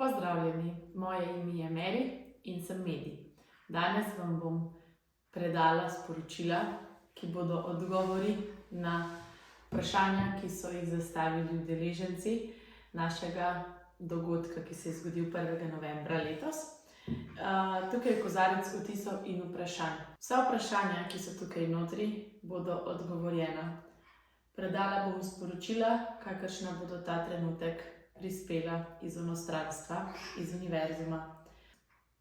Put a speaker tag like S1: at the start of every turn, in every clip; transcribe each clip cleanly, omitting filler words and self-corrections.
S1: Pozdravljeni, moje ime je Meri in sem Medi. Danes vam bom predala sporočila, ki bodo odgovori na vprašanja, ki so jih zastavili udeleženci našega dogodka, ki se je zgodil 1. novembra letos. Tukaj je kozarec vtisov in vprašanj. Vsa vprašanja, ki so tukaj notri, bodo odgovorjena. Predala bom sporočila, kakršna bodo ta trenutek prispela iz onostranstva, iz univerzuma.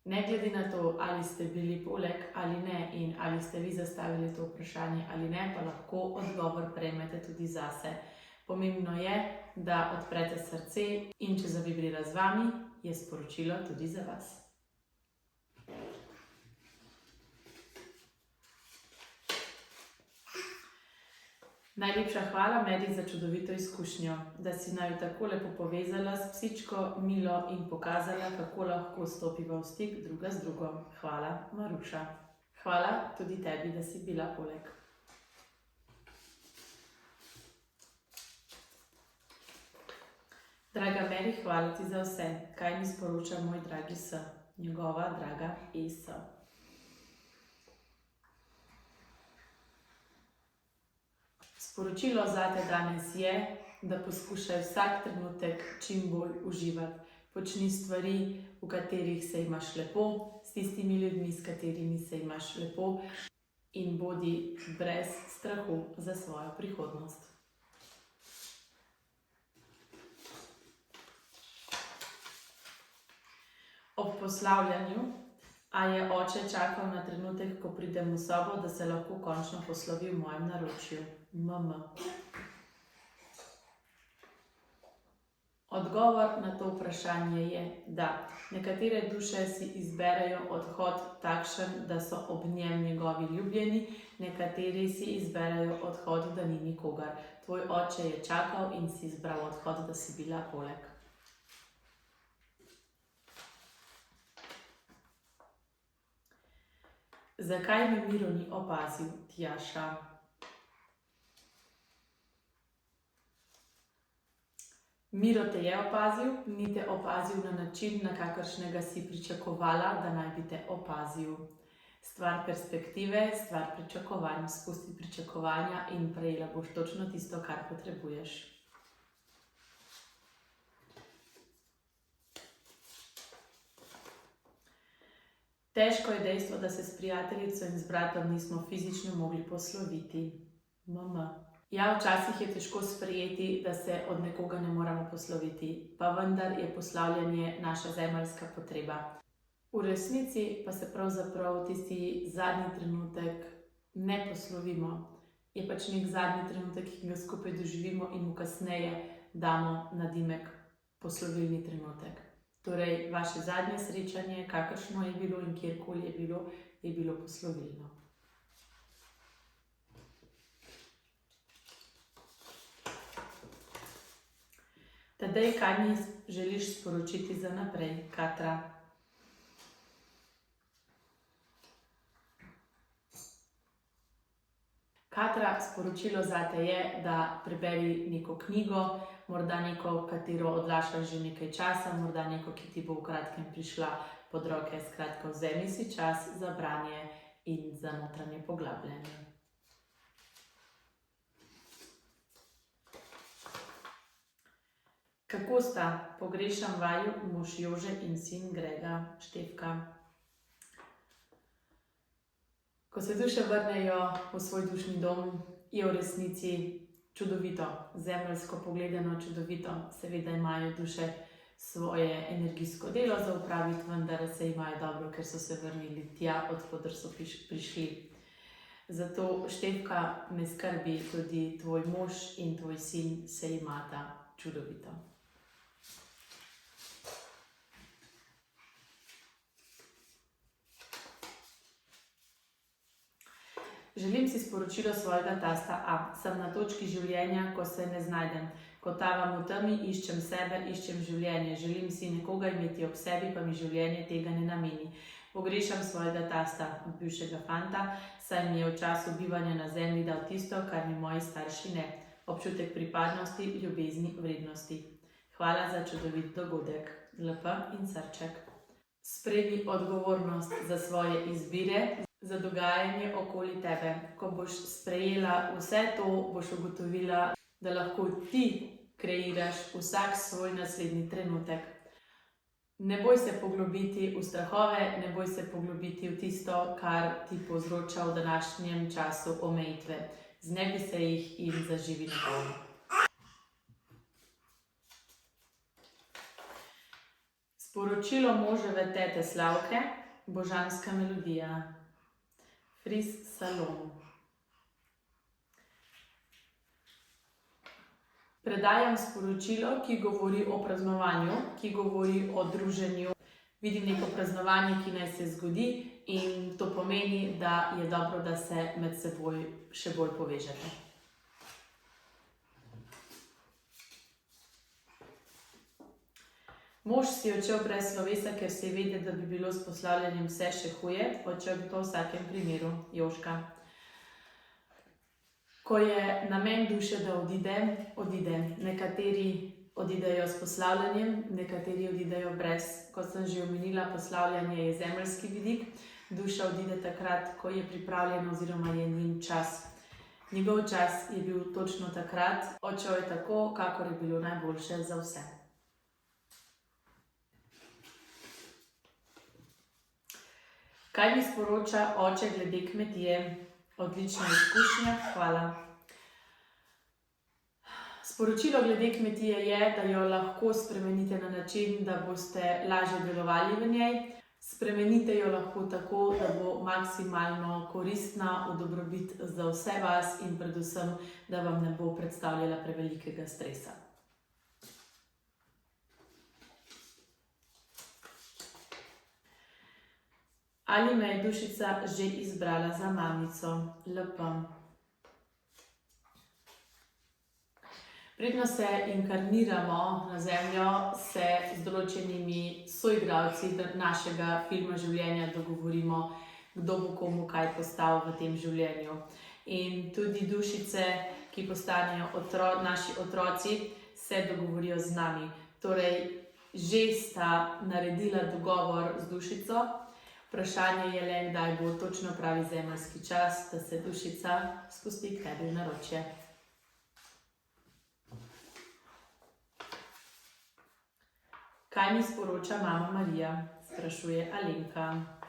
S1: Ne glede na to, ali ste bili poleg ali ne in ali ste vi zastavili to vprašanje ali ne, pa lahko odgovor prejmete tudi zase. Pomembno je, da odprete srce in če zavibrira z vami, je sporočilo tudi za vas. Najlepša hvala, Medi, za čudovito izkušnjo, da si naju tako lepo povezala s psičko Milo in pokazala, kako lahko stopiva v stik druga z drugo. Hvala, Maruša. Hvala tudi tebi, da si bila poleg. Draga Meri, hvala ti za vse, kaj mi sporoča moj dragi S, njegova draga Es. Sporočilo zate danes je, da poskušaj vsak trenutek čim bolj uživati. Počni stvari, v katerih se imaš lepo, s tistimi ljudmi, s katerimi se imaš lepo, in bodi brez strahu za svojo prihodnost. Ob poslavljanju, a je oče čakal na trenutek, ko pridem v sobo, da se lahko končno poslovi v mojem naročju. Odgovor na to vprašanje je, da nekatere duše si izberejo odhod takšen, da so ob njem njegovi ljubljeni, nekateri si izberejo odhod, da ni nikogar. Tvoj oče je čakal in si izbral odhod, da si bila poleg. Zakaj me Miro ni opazil, Tjaša? Miro te je opazil, ni te opazil na način, na kakršnega si pričakovala, da naj bi te opazil. Stvar perspektive, stvar pričakovanj, spusti pričakovanja in prejela boš točno tisto, kar potrebuješ. Težko je dejstvo, da se s prijateljico in z bratom nismo fizično mogli posloviti. Ja, včasih je težko sprejeti, da se od nekoga ne moramo posloviti, pa vendar je poslavljanje naša zemeljska potreba. V resnici pa se pravzaprav tisti zadnji trenutek ne poslovimo. Je pač nek zadnji trenutek, ki ga skupaj doživimo in mu kasneje damo nadimek poslovilni trenutek. Torej, vaše zadnje srečanje, kakršno je bilo in kjerkoli je bilo poslovilno. Tadej, kaj mi želiš sporočiti za naprej, Katra? Katra, sporočilo zate je, da preberi neko knjigo, morda neko, katero odlašaš že nekaj časa, morda neko, ki ti bo v kratkem prišla pod roke. Skratka, vzemi si čas za branje in za notranje poglabljanje. Kako sta? Pogrešam vaju, mož Jože in sin Grega, Štefka. Ko se duše vrnejo v svoj dušni dom, je v resnici čudovito, zemeljsko pogledano čudovito. Seveda imajo duše svoje energijsko delo za opraviti, vendar se imajo dobro, ker so se vrnili tja, od koder so prišli. Zato, Štefka, me skrbi, tudi tvoj mož in tvoj sin se imata čudovito. Želim si sporočilo svojega tasta A. Sem na točki življenja, ko se ne znajdem. Ko tavam v temi, iščem sebe, iščem življenje. Želim si nekoga imeti ob sebi, pa mi življenje tega ne nameni. Pogrešam svojega tasta, od bivšega fanta, saj mi je v času bivanja na zemlji dal tisto, kar mi moji starši ne. Občutek pripadnosti, ljubezni, vrednosti. Hvala za čudovit dogodek. LP in srček. Sprejmi odgovornost za svoje izbire, za dogajanje okoli tebe. Ko boš sprejela vse to, boš ugotovila, da lahko ti kreiraš vsak svoj naslednji trenutek. Ne boj se poglobiti v strahove, ne boj se poglobiti v tisto, kar ti povzroča v današnjem času omejitve. Znebi se jih in zaživi na polno. Sporočilo moževe tete Slavke, božanska melodija. Fris Salom. Predajam sporočilo, ki govori o praznovanju, ki govori o druženju. Vidim neko praznovanje, ki naj se zgodi, in to pomeni, da je dobro, da se med seboj še bolj povežete. Mož si odšel brez slovesa, ker se je vedel, da bi bilo s poslavljanjem vse še huje, odšel bi pa v vsakem primeru. Jožka. Ko je namen duše, da odide, odide. Nekateri odidejo s poslavljanjem, nekateri odidejo brez. Kot sem že omenila, poslavljanje je zemeljski vidik. Duša odide takrat, ko je pripravljena oziroma je njen čas. Njegov čas je bil točno takrat, odšel je tako, kakor je bilo najboljše za vse. Kaj mi sporoča oče glede kmetije? Odlična izkušnja, hvala. Sporočilo glede kmetije je, da jo lahko spremenite na način, da boste lažje delovali v njej. Spremenite jo lahko tako, da bo maksimalno koristna, v dobrobit za vse vas in predvsem, da vam ne bo predstavljala prevelikega stresa. Ali me je dušica že izbrala za mamico? LP. Predno se inkarniramo na zemljo, se z določenimi soigralci našega filma življenja dogovorimo, kdo bo komu kaj postal v tem življenju. In tudi dušice, ki postanejo naši otroci, se dogovorijo z nami. Torej, že sta naredila dogovor z dušico. Vprašanje je le, kdaj bo točno pravi zemeljski čas, da se dušica spusti k tebi v naročje. Kaj mi sporoča mama Marija? Sprašuje Alenka.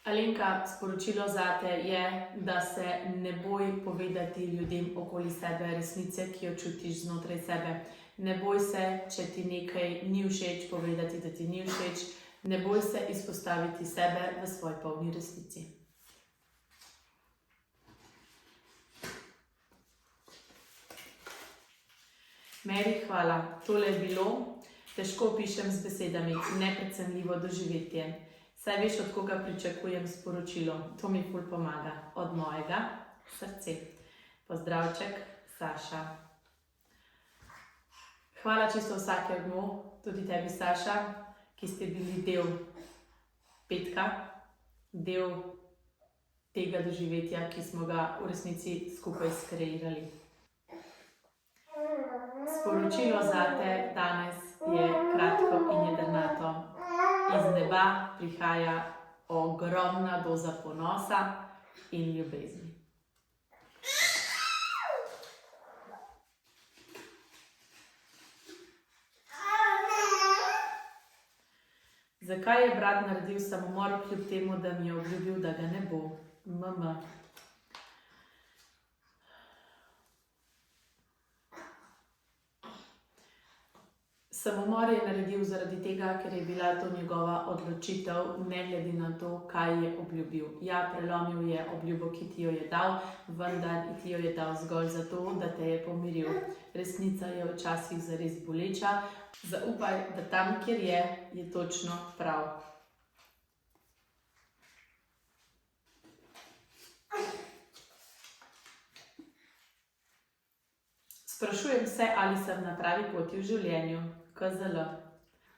S1: Alenka, sporočilo zate je, da se ne boj povedati ljudem okoli sebe resnice, ki jo čutiš znotraj sebe. Ne boj se, če ti nekaj ni všeč, povedati, da ti ni všeč. Ne boj se izpostaviti sebe v svoji polni resnici. Meri, hvala. Tole je bilo. Težko pišem z besedami. Neprecenljivo doživetje. Saj veš, od koga pričakujem sporočilo. To mi ful pomaga. Od mojega srca. Pozdravček, Saša. Hvala čisto vsakemu, tudi tebi, Saša, ki ste bili del petka, del tega doživetja, ki smo ga v resnici skupaj skreirali. Sporočilo zate danes je kratko in jedrnato. Iz neba prihaja ogromna doza ponosa in ljubezni. Zakaj je brat naredil samomor, kljub temu, da mi je obljubil, da ga ne bo? MM. Samomor je naredil zaradi tega, ker je bila to njegova odločitev, ne glede na to, kaj je obljubil. Ja, prelomil je obljubo, ki ti jo je dal, vendar ti jo je dal zgolj zato, da te je pomiril. Resnica je včasih zares boleča. Zaupaj, da tam, kjer je točno prav. Sprašujem se, ali sem na pravi poti v življenju. KZL.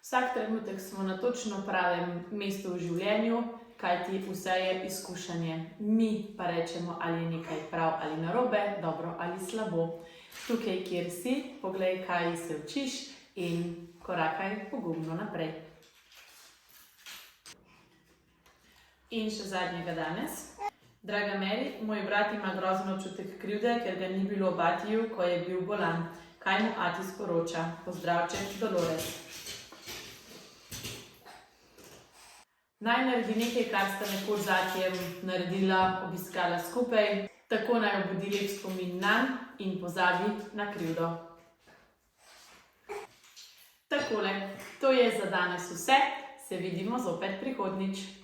S1: Vsak trenutek smo na točno pravem mestu v življenju, kajti vse je izkušanje. Mi pa rečemo, ali je nekaj prav ali narobe, dobro ali slabo. Tukaj, kjer si, poglej, kaj se učiš in korakaj pogumno naprej. In še zadnjega danes. Draga Mary, moj brat ima grozen občutek krivde, ker ga ni bilo ob atiju, ko je bil bolan. Kaj mu ati sporoča? Pozdravček, Dolores. Naj naredi nekaj, kar sta nekoč z atijem naredila, obiskala skupaj, tako naj obudi lep spomin nanj in pozabi na krivdo. Takole, to je za danes vse, se vidimo zopet prihodnjič.